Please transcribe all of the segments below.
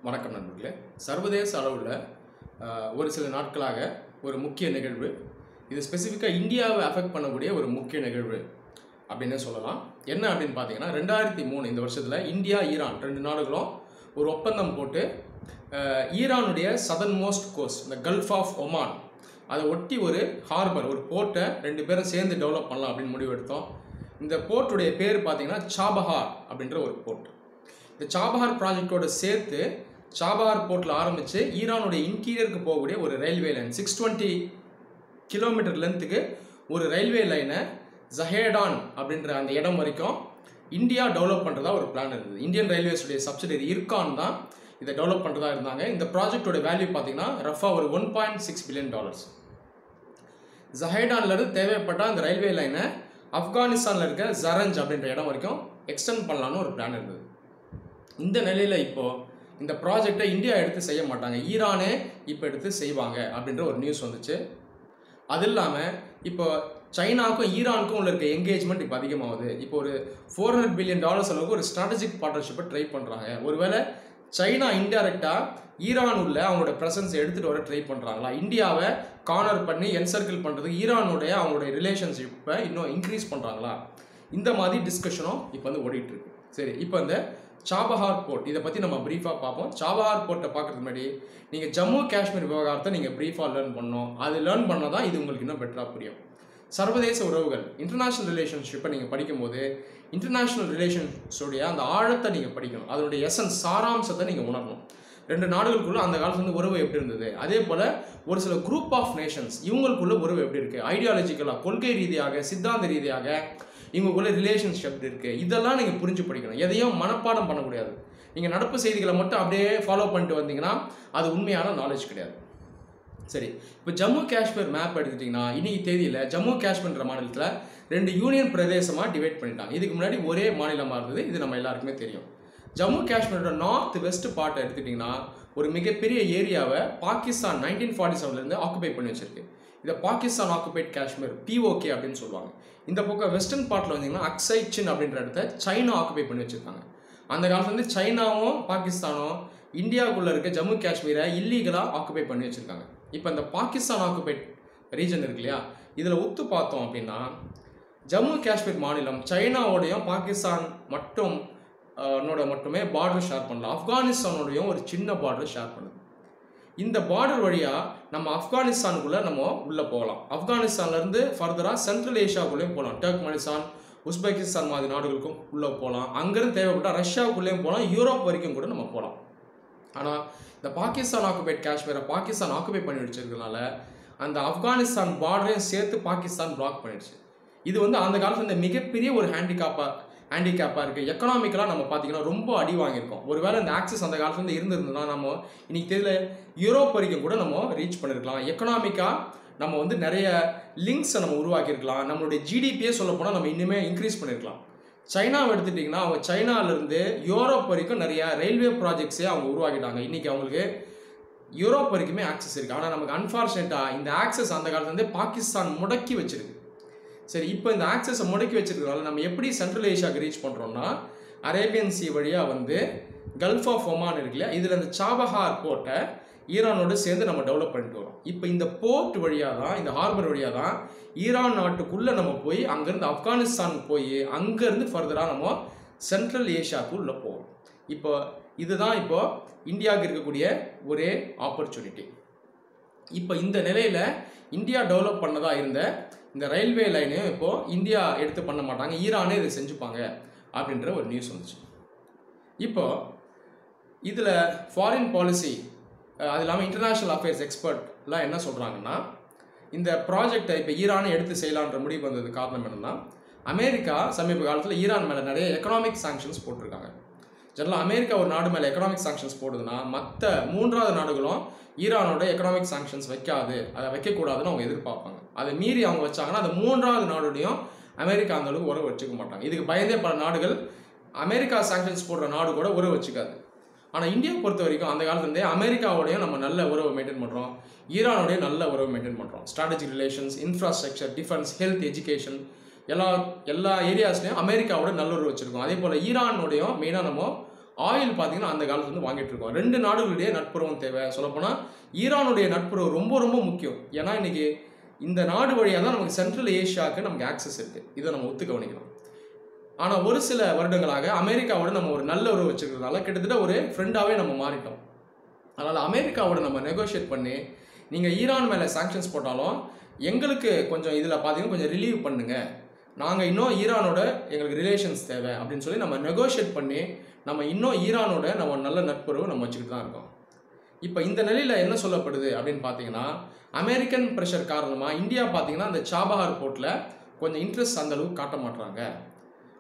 வணக்கம் நண்பர்களே. சர்வதேச அளவில் ஒரு சில நாட்களாக ஒரு முக்கிய நிகழ்வு, இது ஸ்பெசிஃபிக்காக இந்தியாவை அஃபெக்ட் பண்ணக்கூடிய ஒரு முக்கிய நிகழ்வு அப்படின்னு சொல்லலாம். என்ன அப்படின்னு பார்த்தீங்கன்னா, 2003 இந்த வருஷத்தில் இந்தியா ஈரான் ரெண்டு நாடுகளும் ஒரு ஒப்பந்தம் போட்டு ஈரானுடைய சதர்ன் மோஸ்ட் கோஸ்ட் இந்த கல்ஃப் ஆஃப் ஒமான் அதை ஒட்டி ஒரு ஹார்பர், ஒரு போர்ட்டை ரெண்டு பேரும் சேர்ந்து டெவலப் பண்ணலாம் அப்படின்னு முடிவெடுத்தோம். இந்த போர்ட்டுடைய பேர் பார்த்தீங்கன்னா சாபஹார் அப்படின்ற ஒரு போர்ட். இந்த சாபஹார் ப்ராஜெக்டோட சேர்த்து சாபஹார் போர்ட்டில் ஆரம்பித்து ஈரானுடைய இன்டீரியருக்கு போகக்கூடிய ஒரு ரயில்வே லைன் 620 கிலோமீட்டர் லென்த்துக்கு ஒரு ரயில்வே லைனை ஜஹேடான் அப்படின்ற அந்த இடம் வரைக்கும் இந்தியா டெவலப் பண்ணுறதா ஒரு பிளான் இருந்தது. இந்தியன் ரயில்வேஸுடைய சப்சிடரி இர்கான் தான் இதை டெவலப் பண்ணுறதா இருந்தாங்க. இந்த ப்ராஜெக்டோட வேல்யூ பார்த்தீங்கன்னா ரஃபாக ஒரு $1.6 பில்லியன். ஜஹேடான்லேருந்து தேவைப்பட்ட அந்த ரயில்வே லைனை ஆப்கானிஸ்தானில் இருக்க ஜரஞ்ச் அப்படின்ற இடம் வரைக்கும் எக்ஸ்டெண்ட் பண்ணலான்னு ஒரு பிளான் இருந்தது. இந்த நிலையில் இப்போது இந்த ப்ராஜெக்டை இந்தியா எடுத்து செய்ய மாட்டாங்க, ஈரானே இப்போ எடுத்து செய்வாங்க அப்படின்ற ஒரு நியூஸ் வந்துச்சு. அது இல்லாமல் இப்போ சைனாவுக்கும் ஈரானுக்கும் உள்ள இருக்க என்கேஜ்மெண்ட் இப்போ அதிகமாகுது. இப்போ ஒரு $400 பில்லியன் அளவுக்கு ஒரு ஸ்ட்ராட்டஜிக் பார்ட்னர்ஷிப்பை ட்ரை பண்ணுறாங்க. ஒருவேளை சைனா இன்டைரக்டாக ஈரான் உள்ள அவங்களோட ப்ரெசன்ஸ் எடுத்துகிட்டு வர ட்ரை பண்ணுறாங்களா, இந்தியாவை கார்னர் பண்ணி என்சர்க்கிள் பண்ணுறதுக்கு ஈரானுடைய அவங்களுடைய ரிலேஷன்ஷிப்பை இன்னும் இன்க்ரீஸ் பண்ணுறாங்களா, இந்த மாதிரி டிஸ்கஷனும் இப்போ வந்து ஓடிட்டுருக்கு. சரி, இப்போ இந்த சாபஹார் போர்ட் இதை பற்றி நம்ம ப்ரீஃபாக பார்ப்போம். சாபஹார் போர்ட்டை பார்க்குறதுக்கு முன்னாடி நீங்கள் ஜம்மு காஷ்மீர் விவகாரத்தை நீங்கள் ப்ரீஃபாக லேர்ன் பண்ணணும். அது லேர்ன் பண்ணால் தான் இது உங்களுக்கு இன்னும் பெட்டராக புரியும். சர்வதேச உறவுகள், இன்டர்நேஷ்னல் ரிலேஷன்ஷிப்பை நீங்கள் படிக்கும்போது இன்டர்நேஷ்னல் ரிலேஷன்ஸோடைய அந்த ஆழத்தை நீங்கள் படிக்கணும், அதனுடைய எசன்ஸ் சாராம்சத்தை நீங்கள் உணரணும். ரெண்டு நாடுகளுக்குள்ள அந்த காலத்துல வந்து உறவு எப்படி இருந்தது, அதே போல் ஒரு சில குரூப் ஆஃப் நேஷன்ஸ் இவங்களுக்குள்ள உறவு எப்படி இருக்குது, ஐடியாலஜிக்கலாக கொள்கை ரீதியாக சித்தாந்த ரீதியாக இவங்களுக்குள்ள ரிலேஷன்ஷிப் இருக்குது, இதெல்லாம் நீங்கள் புரிஞ்சு படிக்கணும். எதையும் மனப்பாடம் பண்ணக்கூடாது. நீங்கள் நடப்பு செய்திகளை மட்டும் அப்படியே ஃபாலோ பண்ணிட்டு வந்தீங்கன்னா அது உண்மையான நாலேஜ் கிடையாது. சரி, இப்போ ஜம்மு காஷ்மீர் மேப் எடுத்துட்டிங்கன்னா இன்னைக்கு தேதியில் ஜம்மு காஷ்மீர்ன்ற மாநிலத்தில் 2 யூனியன் பிரதேசமாக டிவைட் பண்ணிட்டாங்க. இதுக்கு முன்னாடி ஒரே மாநிலமாக இருந்தது, இது நம்ம எல்லாருக்குமே தெரியும். ஜம்மு காஷ்மீரோட நார்த் வெஸ்ட் பார்ட்டை எடுத்துட்டிங்கன்னா ஒரு மிகப்பெரிய ஏரியாவை பாகிஸ்தான் 1947 ஆக்குபை பண்ணி வச்சிருக்கு. இதை பாகிஸ்தான் ஆக்குபைட் காஷ்மீர் POK அப்படின்னு சொல்லுவாங்க. இந்த பக்கம் வெஸ்டர்ன் பார்ட்டில் வந்தீங்கன்னா அக்ஸை சின் அப்படின்ற இடத்த சைனா ஆக்குபை பண்ணி வச்சுருக்காங்க. அந்த காலத்துல வந்து சைனாவும் பாகிஸ்தானும் இந்தியாவுக்குள்ளே இருக்க ஜம்மு காஷ்மீரை இல்லீகலாக ஆக்குபை பண்ணி வச்சுருக்காங்க. இப்போ இந்த பாகிஸ்தான் ஆக்குபைட் ரீஜன் இருக்கு இல்லையா, இதில் ஒத்து பார்த்தோம் அப்படின்னா ஜம்மு காஷ்மீர் மாநிலம் சைனாவோடையும் பாகிஸ்தான் மட்டுமே பார்டர் ஷேர் பண்ணலாம், ஆப்கானிஸ்தானோடையும் ஒரு சின்ன பார்டர் ஷேர் பண்ணுது. இந்த பார்டர் வழியாக நம்ம ஆப்கானிஸ்தானுக்குள்ளே நம்ம உள்ளே போகலாம். ஆப்கானிஸ்தான்லேருந்து ஃபர்தராக சென்ட்ரல் ஏஷியாவுக்குள்ளேயும் போகலாம், டர்க்மெனிஸ்தான் உஸ்பெகிஸ்தான் மாதிரி நாடுகளுக்கும் உள்ளே போகலாம். அங்கேருந்து தேவைப்பட்டால் ரஷ்யாவுக்குள்ளேயும் போகலாம், யூரோப் வரைக்கும் கூட நம்ம போகலாம். ஆனால் இந்த பாகிஸ்தான் ஆக்குபைட் காஷ்மீரை பாகிஸ்தான் ஆக்குபை பண்ணி வச்சிருக்கிறதுனால அந்த ஆப்கானிஸ்தான் பார்டரையும் சேர்த்து பாகிஸ்தான் பிளாக் பண்ணிடுச்சு. இது வந்து அந்த காலத்தில் இந்த மிகப்பெரிய ஒரு ஹேண்டிகேப்பாக இருக்குது. எக்கனாமிக்கலாக நம்ம பார்த்தீங்கன்னா ரொம்ப அடி வாங்கியிருக்கோம். ஒருவேளை இந்த ஆக்சஸ் அந்த காலத்துலேருந்து இருந்திருந்ததுன்னா நம்ம இன்னைக்கு தெரியல யூரோப் வரைக்கும் கூட நம்ம ரீச் பண்ணியிருக்கலாம். எக்கனாமிக்காக நம்ம வந்து நிறைய லிங்க்ஸை நம்ம உருவாக்கியிருக்கலாம். நம்மளுடைய ஜிடிபியே சொல்ல போனால் நம்ம இன்னுமே இன்க்ரீஸ் பண்ணியிருக்கலாம். சைனாவை எடுத்துட்டிங்கன்னா அவங்க சைனாவிலேருந்து யூரோப் வரைக்கும் நிறைய ரயில்வே ப்ராஜெக்ட்ஸே அவங்க உருவாக்கிட்டாங்க. இன்றைக்கி அவங்களுக்கு யூரோப் வரைக்குமே ஆக்சஸ் இருக்குது. ஆனால் நமக்கு அன்ஃபார்ச்சுனேட்டாக இந்த ஆக்சஸ் அந்த காலத்துலேருந்தே பாகிஸ்தான் முடக்கி வச்சிருக்கு. சரி, இப்போ இந்த ஆக்சஸை முடக்கி வச்சிருக்கிறதால நம்ம எப்படி சென்ட்ரல் ஏஷியாவுக்கு ரீச் பண்ணுறோம்னா அரேபியன் சி வழியாக வந்து கல்ஃப் ஆஃப் ஒமான் இருக்குல்ல, இதில் இந்த சாபஹார் போர்ட்டை ஈரானோடு சேர்ந்து நம்ம டெவலப் பண்ணிட்டு வரோம். இப்போ இந்த போர்ட் வழியாக தான், இந்த ஹார்பர் வழியாக தான் ஈரான் நாட்டுக்குள்ளே நம்ம போய் அங்கேருந்து ஆப்கானிஸ்தான் போய் அங்கேருந்து ஃபர்தராக நம்ம சென்ட்ரல் ஏஷியாவுக்கு உள்ளே போகிறோம். இப்போ இதுதான் இப்போ இந்தியாவுக்கு இருக்கக்கூடிய ஒரே ஆப்பர்ச்சுனிட்டி. இப்போ இந்த நிலையில் இந்தியா டெவலப் பண்ணதாக இருந்த இந்த ரயில்வே லைனையும் இப்போது இந்தியா எடுத்து பண்ண மாட்டாங்க, ஈரானே இதை செஞ்சுப்பாங்க அப்படின்ற ஒரு நியூஸ் வந்துச்சு. இப்போ இதில் ஃபாரின் பாலிசி அது இல்லாமல் இன்டர்நேஷ்னல் அஃபேர்ஸ் எக்ஸ்பர்ட்லாம் என்ன சொல்கிறாங்கன்னா, இந்த ப்ராஜெக்டை இப்போ ஈரானை எடுத்து செய்யலான்ற முடிவு வந்தது காரணம் என்னென்னா, அமெரிக்கா சமீப காலத்தில் ஈரான் மேலே நிறைய எக்கனாமிக் சாங்ஷன்ஸ் போட்டிருக்காங்க. ஜெனரலாக அமெரிக்கா ஒரு நாடு மேலே எக்கனாமிக் சாங்ஷன்ஸ் போடுதுன்னா மற்ற 3வது நாடுகளும் ஈரானோட எக்கனாமிக் சாங்ஷன்ஸ் வைக்காது, அதை வைக்கக்கூடாதுன்னு அவங்க எதிர்பார்ப்பாங்க. அதை மீறி அவங்க வச்சாங்கன்னா அந்த 3வது நாடுடையும் அமெரிக்கா அந்த அளவுக்கு உறவு வச்சுக்க மாட்டாங்க. இதுக்கு பயந்தே பல நாடுகள் அமெரிக்கா சாங்ஷன்ஸ் போடுற நாடு கூட உறவு வச்சுக்காது. ஆனால் இந்தியா பொறுத்த வரைக்கும் அந்த காலத்துலேருந்தே அமெரிக்காவோடையும் நம்ம நல்ல உறவை மெயின்டைன் பண்ணுறோம், ஈரானோடைய நல்ல உறவை மெயின்டைன் பண்ணுறோம். Strategic relations, infrastructure, defence, health, education எல்லா ஏரியாஸ்லையும் அமெரிக்காவோட நல்லுறவு வச்சுருக்கோம். அதே போல் ஈரானோடையும் மெயினாக நம்ம ஆயில் பார்த்தீங்கன்னா அந்த காலத்துல இருந்து வாங்கிட்டு இருக்கோம். 2 நாடுகளுடைய நட்புறவும் தேவை. சொல்லப்போனால் ஈரானுடைய நட்புறவு ரொம்ப ரொம்ப முக்கியம். ஏன்னா இன்னைக்கு இந்த நாடு வழியாக தான் நமக்கு சென்ட்ரல் ஏஷியாவுக்கு நமக்கு ஆக்சஸ் இருக்குது. இதை நம்ம ஒத்து கவனிக்கணும். ஆனால் ஒரு சில வருடங்களாக அமெரிக்காவோட நம்ம ஒரு நல்ல உறவு வச்சுக்கிறதுனால கிட்டத்தட்ட ஒரு ஃப்ரெண்டாகவே நம்ம மாறிட்டோம். அதனால் அமெரிக்காவோட நம்ம நெகோஷியேட் பண்ணி நீங்கள் ஈரான் மேலே சாங்ஷன்ஸ் போட்டாலும் எங்களுக்கு கொஞ்சம் இதில் பார்த்தீங்கன்னா கொஞ்சம் ரிலீவ் பண்ணுங்க, நாங்கள் இன்னும் ஈரானோட எங்களுக்கு ரிலேஷன்ஸ் தேவை அப்படின்னு சொல்லி நம்ம நெகோஷியேட் பண்ணி நம்ம இன்னும் ஈரானோட நம்ம நல்ல நட்புறவு நம்ம வச்சுக்கிட்டு தான் இருக்கோம். இப்போ இந்த நிலையில் என்ன சொல்லப்படுது அப்படின்னு பார்த்தீங்கன்னா, அமெரிக்கன் ப்ரெஷர் காரணமாக இந்தியா பார்த்தீங்கன்னா அந்த சாபஹார் போர்ட்டில் கொஞ்சம் இன்ட்ரெஸ்ட் அந்த அளவுக்கு காட்ட மாட்டுறாங்க.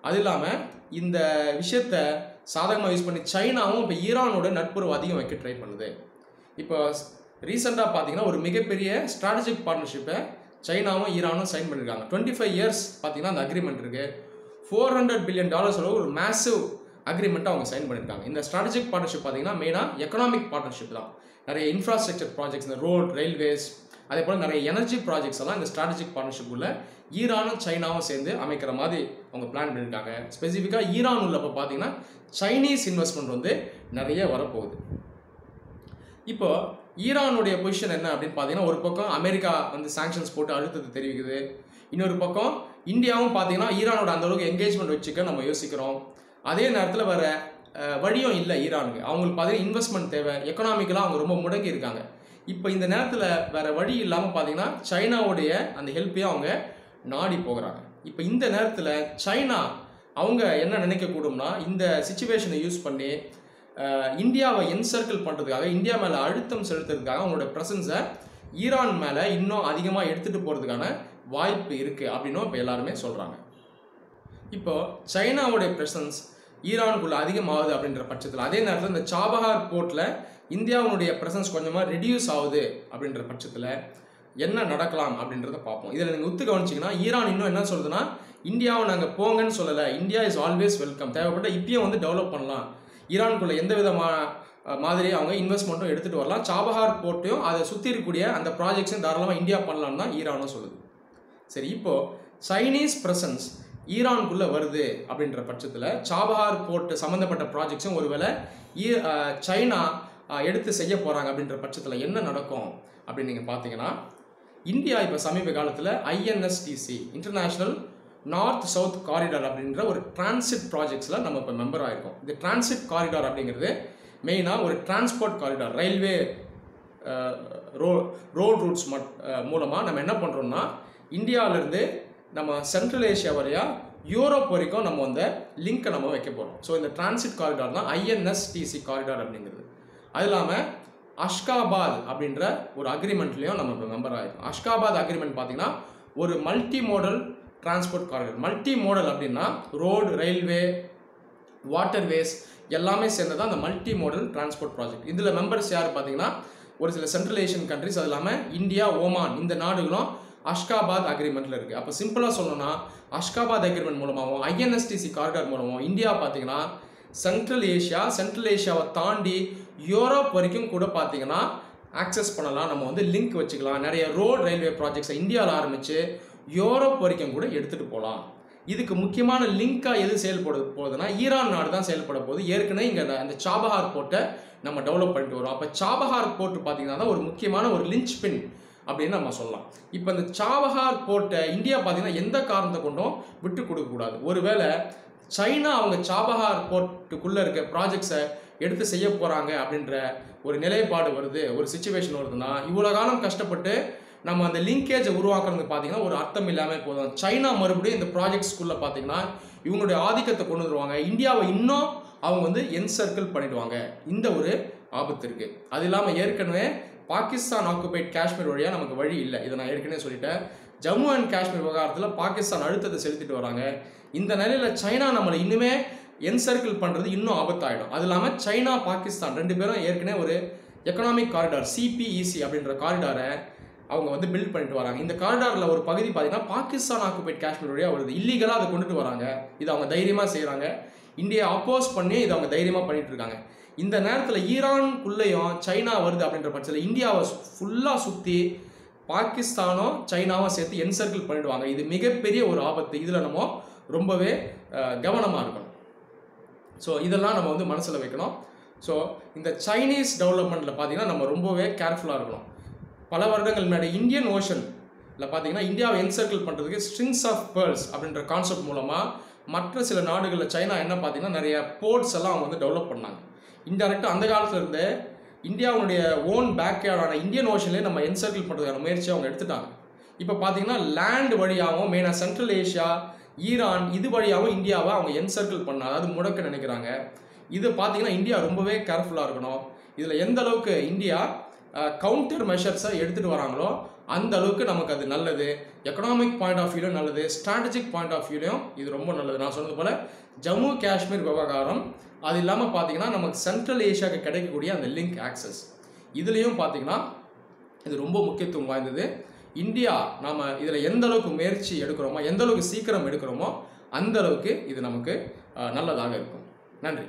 அது இல்லாமல் இந்த விஷயத்த சாதகமாக யூஸ் பண்ணி சைனாவும் இப்போ ஈரானோட நட்புறவு அதிகம் வைக்க ட்ரை பண்ணுது. இப்போ ரீசெண்டாக பார்த்தீங்கன்னா ஒரு மிகப்பெரிய ஸ்ட்ராட்டஜிக் பார்ட்னர்ஷிப்பை சைனாவும் ஈரானும் சைன் பண்ணியிருக்காங்க. 25 இயர்ஸ் பார்த்தீங்கன்னா அந்த அக்ரிமெண்ட் இருக்குது. $400 பில்லியன் ஒரு மேசிவ் அக்ரிமெண்ட்டை அவங்க சைன் பண்ணியிருக்காங்க. இந்த ஸ்ட்ராட்டஜிக் பார்ட்னர்ஷிப் பார்த்தீங்கன்னா மெயினாக எக்கனாமிக் பார்ட்னர்ஷிப் தான். நிறைய இன்ஃப்ராஸ்ட்ரக்சர் ப்ராஜெக்ட்ஸ், இந்த ரோட், ரயில்வேஸ், அதே போல் நிறைய எனர்ஜி ப்ராஜெக்ட்ஸ் எல்லாம் இந்த ஸ்ட்ராட்டஜிக் பார்ட்னர்ஷிப் உள்ள ஈரானும் சைனாவும் சேர்ந்து அமைக்கிற மாதிரி அவங்க பிளான் பண்ணியிருக்காங்க. ஸ்பெசிஃபிக்காக ஈரான் உள்ள இப்போ பார்த்தீங்கன்னா சைனீஸ் இன்வெஸ்ட்மெண்ட் வந்து நிறைய வரப்போகுது. இப்போ ஈரானுடைய பொசிஷன் என்ன அப்படின்னு பார்த்தீங்கன்னா, ஒரு பக்கம் அமெரிக்கா வந்து சாங்ஷன்ஸ் போட்டு அழுத்தத்தை தெரிவிக்குது. இன்னொரு பக்கம் இந்தியாவும் பார்த்தீங்கன்னா ஈரானோட அந்த அளவுக்கு என்கேஜ்மெண்ட் வச்சுக்க நம்ம யோசிக்கிறோம். அதே நேரத்தில் வேற வழியும் இல்லை ஈரானுக்கு. அவங்களுக்கு பார்த்தீங்கன்னா இன்வெஸ்ட்மெண்ட் தேவை, எக்கனாமிக்கலாக அவங்க ரொம்ப முடங்கி இருக்காங்க. இப்போ இந்த நேரத்தில் வேற வழி இல்லாமல் பார்த்தீங்கன்னா சைனாவுடைய அந்த ஹெல்ப்பையும் அவங்க நாடி போகிறாங்க. இப்போ இந்த நேரத்தில் சைனா அவங்க என்ன நினைக்கக்கூடும்னா, இந்த சிச்சுவேஷனை யூஸ் பண்ணி இந்தியாவை என்சர்க்கிள் பண்ணுறதுக்காக, இந்தியா மேலே அழுத்தம் செலுத்துறதுக்காக அவங்களோட ப்ரெசன்ஸை ஈரான் மேலே இன்னும் அதிகமாக எடுத்துகிட்டு போகிறதுக்கான வாய்ப்பு இருக்குது அப்படின்னும் இப்போ எல்லாருமே சொல்கிறாங்க. இப்போ சைனாவுடைய ப்ரெசன்ஸ் ஈரானுக்குள்ளே அதிகமாகுது அப்படின்ற பட்சத்தில், அதே நேரத்தில் இந்த சாபஹார் போர்ட்டில் இந்தியாவுடைய ப்ரெசன்ஸ் கொஞ்சமாக ரெடியூஸ் ஆகுது அப்படின்ற பட்சத்தில் என்ன நடக்கலாம் அப்படின்றத பார்ப்போம். இதில் நீங்கள் ஒத்து கவனிச்சிங்கன்னா, ஈரான் இன்னும் என்ன சொல்லுதுன்னா, இந்தியாவை நாங்கள் போங்கன்னு சொல்லலை, இந்தியா இஸ் ஆல்வேஸ் வெல்கம், தேவைப்பட்ட இப்பயும் வந்து டெவலப் பண்ணலாம், ஈரானுக்குள்ளே எந்த விதமான மாதிரி அவங்க இன்வெஸ்ட்மெண்ட்டும் எடுத்துகிட்டு வரலாம், சாபஹார் போர்ட்டையும் அதை சுற்றி இருக்கக்கூடிய அந்த ப்ராஜெக்ட்ஸும் தாராளமாக இந்தியா பண்ணலான்னு தான் ஈரானும் சொல்லுது. சரி, இப்போது சைனீஸ் ப்ரெசன்ஸ் ஈரானுக்குள்ளே வருது அப்படின்ற பட்சத்தில் சாபஹார் போர்ட் சம்மந்தப்பட்ட ப்ராஜெக்ட்ஸும் ஒருவேளை சைனா எடுத்து செய்ய போகிறாங்க அப்படின்ற பட்சத்தில் என்ன நடக்கும் அப்படின்னு நீங்கள் பார்த்தீங்கன்னா, இந்தியா இப்போ சமீப காலத்தில் INSTC international north south corridor அப்படின்ற ஒரு டிரான்சிட் ப்ராஜெக்ட்ஸில் நம்ம இப்போ மெம்பர் ஆகிருக்கோம். இந்த டிரான்சிட் காரிடார் அப்படிங்கிறது மெயினாக ஒரு transport corridor, railway road roots மூலமாக நம்ம என்ன பண்ணுறோம்னா, இந்தியாவிலேருந்து நம்ம சென்ட்ரல் ஏஷியா வரையா யூரோப் வரைக்கும் நம்ம வந்து லிங்க்கை நம்ம வைக்க போகிறோம். ஸோ இந்த டிரான்சிட் காரிடார் தான் INSTC காரிடார் அப்படிங்கிறது. அது இல்லாமல் அஷ்காபாத் அப்படின்ற ஒரு அக்ரிமெண்ட்லேயும் நம்ம இப்போ மெம்பர் ஆகிருக்கோம். அஷ்காபாத் அக்ரிமெண்ட் பார்த்தீங்கன்னா ஒரு multi modal transport corridor. Multi modal அப்படின்னா ரோடு, ரயில்வே, வாட்டர்வேஸ் எல்லாமே சேர்ந்ததான் அந்த மல்டி மோடல் டிரான்ஸ்போர்ட் ப்ராஜெக்ட். இதில் மெம்பர்ஸ் யார் பார்த்தீங்கன்னா ஒரு சில சென்ட்ரல் ஏஷியன் கண்ட்ரிஸ், அது இல்லாமல் இந்தியா, ஓமான், இந்த நாடுகளும் அஷ்காபாத் அக்ரிமெண்ட்டில் இருக்குது. அப்போ சிம்பிளாக சொல்லணும்னா, அஷ்காபாத் அக்ரிமெண்ட் மூலமாகவும் INSTC காரிடார் மூலமாகவும் இந்தியா பார்த்தீங்கன்னா சென்ட்ரல் ஏஷியாவை தாண்டி யூரோப் வரைக்கும் கூட பார்த்தீங்கன்னா ஆக்சஸ் பண்ணலாம், நம்ம வந்து லிங்க் வச்சுக்கலாம். நிறைய ரோட், ரயில்வே ப்ராஜெக்ட்ஸை இந்தியாவில் ஆரம்பித்து யூரோப் வரைக்கும் கூட எடுத்துகிட்டு போகலாம். இதுக்கு முக்கியமான லிங்காக எது செயல்பட போகுதுன்னா, ஈரான் நாடு தான் செயல்பட போகுது. ஏற்கனவே இங்கே அந்த சாபஹார் போர்ட்டை நம்ம டெவலப் பண்ணிட்டு வரோம். அப்போ சாபஹார் போர்ட் பார்த்தீங்கன்னா தான் ஒரு முக்கியமான ஒரு லிஞ்ச் பின் அப்படின்னு நம்ம சொல்லலாம். இப்போ இந்த சாபஹார் போர்ட்டை இந்தியா பார்த்தீங்கன்னா எந்த காரணத்தை கொண்டும் விட்டு கொடுக்கக்கூடாது. ஒருவேளை சைனா அவங்க சாபஹார் போர்ட்டுக்குள்ளே இருக்க ப்ராஜெக்ட்ஸை எடுத்து செய்ய போகிறாங்க அப்படின்ற ஒரு நிலைப்பாடு வருது, ஒரு சிச்சுவேஷன் வருதுன்னா, இவ்வளோ காலம் கஷ்டப்பட்டு நம்ம அந்த லிங்கேஜை உருவாக்குறதுக்கு பார்த்தீங்கன்னா ஒரு அர்த்தம் இல்லாமல் போதும். சைனா மறுபடியும் இந்த ப்ராஜெக்ட்ஸ்குள்ளே பார்த்தீங்கன்னா இவங்களுடைய ஆதிக்கத்தை கொண்டு வருவாங்க, இந்தியாவை இன்னும் அவங்க வந்து என்சர்க்கிள் பண்ணிடுவாங்க. இந்த ஒரு ஆபத்து இருக்குது. அது இல்லாமல் ஏற்கனவே பாகிஸ்தான் ஆக்குபைட் காஷ்மீர் வழியாக நமக்கு வழி இல்லை, இதை நான் ஏற்கனவே சொல்லிட்டேன். ஜம்மு அண்ட் காஷ்மீர் விவகாரத்தில் பாகிஸ்தான் அழுத்தத்தை செலுத்திட்டு வராங்க. இந்த நிலையில் சைனா நம்மளை இன்னுமே என்சர்க்கிள் பண்ணுறது இன்னும் ஆபத்தாயிடும். அது இல்லாமல் சைனா, பாகிஸ்தான் ரெண்டு பேரும் ஏற்கனவே ஒரு எக்கனாமிக் காரிடார் CPEC அப்படின்ற காரிடாரை அவங்க வந்து பில்ட் பண்ணிட்டு வராங்க. இந்த காரிடாரில் ஒரு பகுதி பார்த்தீங்கன்னா பாகிஸ்தான் ஆக்குபைட் காஷ்மீர் வழியாக வருது. இல்லீகலாக அதை கொண்டுட்டு வராங்க. இதை அவங்க தைரியமாக செய்கிறாங்க. இந்தியா அப்போஸ் பண்ணி இதை அவங்க தைரியமாக பண்ணிட்டு இருக்காங்க. இந்த நேரத்தில் ஈரானுக்குள்ளேயும் சைனா வருது அப்படின்ற பட்சத்தில் இந்தியாவை ஃபுல்லாக சுற்றி பாகிஸ்தானும் சைனாவும் சேர்த்து என்சர்க்கிள் பண்ணிடுவாங்க. இது மிகப்பெரிய ஒரு ஆபத்து. இதில் நம்ம ரொம்பவே கவனமாக இருக்கணும். ஸோ இதெல்லாம் நம்ம வந்து மனசில் வைக்கணும். ஸோ இந்த சைனீஸ் டெவலப்மெண்ட்டில் பார்த்தீங்கன்னா நம்ம ரொம்பவே கேர்ஃபுல்லாக இருக்கணும். பல வருடங்கள் முன்னாடி இந்தியன் ஓஷனில் பார்த்தீங்கன்னா இந்தியாவை என்சர்க்கிள் பண்ணுறதுக்கு ஸ்ட்ரிங்ஸ் ஆஃப் பேர்ல்ஸ் அப்படின்ற கான்செப்ட் மூலமாக மற்ற சில நாடுகளில் சைனா என்ன பார்த்தீங்கன்னா நிறைய போர்ட்ஸ் எல்லாம் அவங்க வந்து டெவலப் பண்ணாங்க. இன்டெரக்டாக அந்த காலத்தில் இருந்தே இந்தியாவுடைய ஓன் பேக்யார்டான இந்தியன் ஓஷன்லேயே நம்ம என்சர்க்கிள் பண்ணுறதுக்கான முயற்சியை அவங்க எடுத்துட்டாங்க. இப்போ பார்த்தீங்கன்னா லேண்ட் வழியாகவும் மெயினாக சென்ட்ரல் ஏஷியா, ஈரான் இது வழியாகவும் இந்தியாவை அவங்க என்சர்க்கிள் பண்ண, அதாவது முடக்க நினைக்கிறாங்க. இது பார்த்தீங்கன்னா இந்தியா ரொம்பவே கேர்ஃபுல்லாக இருக்கணும். இதில் எந்த அளவுக்கு இந்தியா கவுண்டர் மெஷர்ஸை எடுத்துகிட்டு வராங்களோ அந்த அளவுக்கு நமக்கு அது நல்லது. எக்கனாமிக் பாயிண்ட் ஆஃப் வியூலையும் நல்லது, ஸ்ட்ராட்டஜிக் பாயிண்ட் ஆஃப் வியூலையும் இது ரொம்ப நல்லது. நான் சொன்னது போல் ஜம்மு காஷ்மீர் விவகாரம், அது இல்லாமல் பார்த்தீங்கன்னா நமக்கு சென்ட்ரல் ஏஷியாவுக்கு கிடைக்கக்கூடிய அந்த லிங்க் ஆக்சஸ், இதுலேயும் பார்த்தீங்கன்னா இது ரொம்ப முக்கியத்துவம் வாய்ந்தது. இந்தியா நாம் இதில் எந்த அளவுக்கு முயற்சி எடுக்கிறோமோ, எந்த அளவுக்கு சீக்கிரம் எடுக்கிறோமோ அந்த அளவுக்கு இது நமக்கு நல்லதாக இருக்கும். நன்றி.